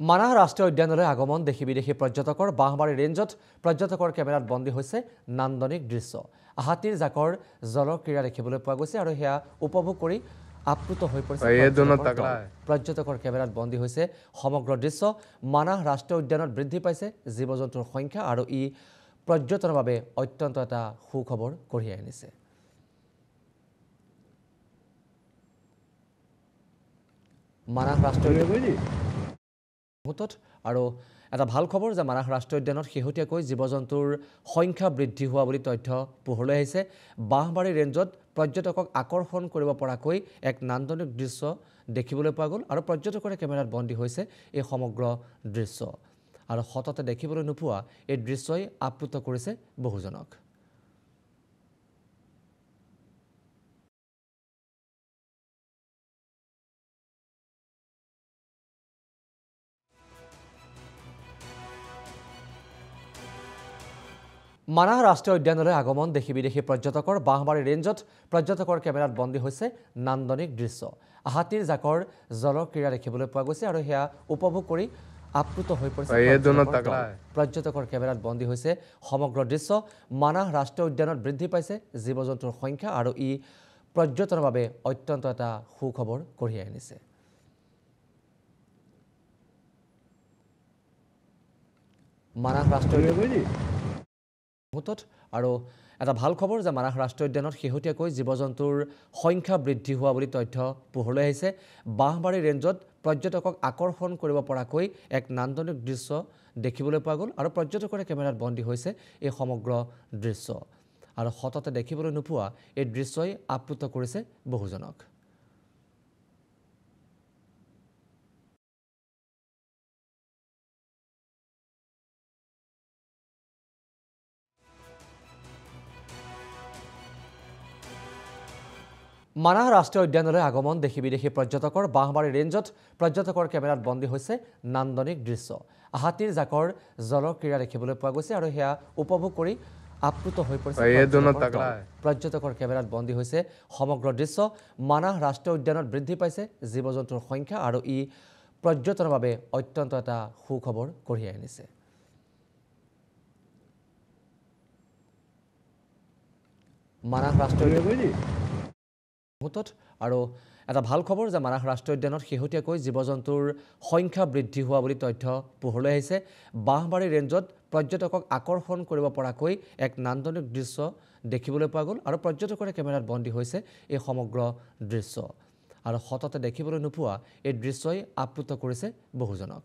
মানাহ ৰাষ্ট্ৰীয় উদ্যানলৈ আগমন দেশী বিদেশী পৰ্যটকৰ বাঁহবাৰী ৰেঞ্জত পৰ্যটকৰ কেমেৰাত বন্দী হৈছে নান্দনিক দৃশ্য। হাতীৰ জাকৰ জলক্ৰীড়া দেখিবলৈ পোৱা গৈছে আৰু সেয়া উপভোগ কৰি আপ্লুত হৈ পৰিছে পৰ্যটকৰ কেমেৰাত বন্দী হৈছে সমগ্ৰ দৃশ্য। মানাহ ৰাষ্ট্ৰীয় উদ্যানত বৃদ্ধি পাইছে জীৱ-জন্তুৰ সংখ্যা আৰু ই পৰ্যটনৰ বাবে অত্যন্ত এটা সুখবৰ কঢ়িয়াই আনিছে। মানাহ ৰাষ্ট্ৰীয় আৰু এটা ভাল খবৰ যে মানাহ ৰাষ্ট্ৰীয় উদ্যানত শেহতীয়াকৈ জীৱ-জন্তুৰ সংখ্যা বৃদ্ধি হোৱা বুলি তথ্য পোহৰলৈ আহিছে। বাঁহবাৰী ৰেঞ্জত পৰ্যটকক আকৰ্ষণ কৰিব পৰাকৈ এক নান্দনিক দৃশ্য দেখিবলৈ পোৱা গ'ল আৰু পৰ্যটকৰে কেমেৰাত বন্দী হৈছে এই সমগ্ৰ দৃশ্য আৰু সততে দেখিবলৈ নোপোৱা এই দৃশ্যই আপ্লুত কৰিছে বহুজনক। মানাহ ৰাষ্ট্ৰীয় উদ্যানলৈ আগমন দেশী বিদেশী পৰ্যটকৰ বাঁহবাৰী ৰেঞ্জত পৰ্যটকৰ কেমেৰাত বন্দী হৈছে নান্দনিক দৃশ্য। হাতীৰ জাকৰ জলক্ৰীড়া দেখিবলৈ পোৱা গৈছে আৰু সেয়া উপভোগ কৰি আপ্লুত হৈ পৰিছে পৰ্যটকৰ কেমেৰাত বন্দী হৈছে সমগ্ৰ দৃশ্য। মানাহ ৰাষ্ট্ৰীয় উদ্যানত বৃদ্ধি পাইছে জীৱ-জন্তুৰ সংখ্যা আৰু ই পৰ্যটনৰ বাবে অত্যন্ত এটা সুখবৰ কঢ়িয়াই আনিছে। মানাহ ৰাষ্ট্ৰীয় আৰু এটা ভাল খবৰ যে মানাহ ৰাষ্ট্ৰীয় উদ্যানত শেহতীয়াকৈ জীৱ-জন্তুৰ সংখ্যা বৃদ্ধি হোৱা বুলি তথ্য পোহৰলৈ আহিছে। বাঁহবাৰী ৰেঞ্জত পৰ্যটকক আকৰ্ষণ কৰিব পৰাকৈ এক নান্দনিক দৃশ্য দেখিবলৈ পোৱা গ'ল আৰু পৰ্যটকৰে কেমেৰাত বন্দী হৈছে এই সমগ্ৰ দৃশ্য আৰু সততে দেখিবলৈ নোপোৱা এই দৃশ্যই আপ্লুত কৰিছে বহুজনক। মানাহ ৰাষ্ট্ৰীয় উদ্যানলৈ আগমন দেশী বিদেশী পৰ্যটকৰ বাঁহবাৰী ৰেঞ্জত পৰ্যটকৰ কেমেৰাত বন্দী হৈছে নান্দনিক দৃশ্য। হাতীৰ জাকৰ জলক্ৰীড়া দেখিবলৈ পোৱা গৈছে আৰু সেয়া উপভোগ কৰি আপ্লুত হৈ পৰিছে পৰ্যটকৰ কেমেৰাত বন্দী হৈছে সমগ্ৰ দৃশ্য। মানাহ ৰাষ্ট্ৰীয় উদ্যানত বৃদ্ধি পাইছে জীৱ-জন্তুৰ সংখ্যা আৰু ই পৰ্যটনৰ বাবে অত্যন্ত এটা সুখবৰ কঢ়িয়াই আনিছে। মানাহ ৰাষ্ট্ৰীয় আৰু এটা ভাল খবৰ যে মানাহ ৰাষ্ট্ৰীয় উদ্যানত শেহতীয়াকৈ জীৱ-জন্তুৰ সংখ্যা বৃদ্ধি হোৱা বুলি তথ্য পোহৰলৈ আহিছে। বাঁহবাৰী ৰেঞ্জত পৰ্যটকক আকৰ্ষণ কৰিব পৰাকৈ এক নান্দনিক দৃশ্য দেখিবলৈ পোৱা গ'ল আৰু পৰ্যটকৰে কেমেৰাত বন্দী হৈছে এই সমগ্ৰ দৃশ্য আৰু সততে দেখিবলৈ নোপোৱা এই দৃশ্যই আপ্লুত কৰিছে বহুজনক।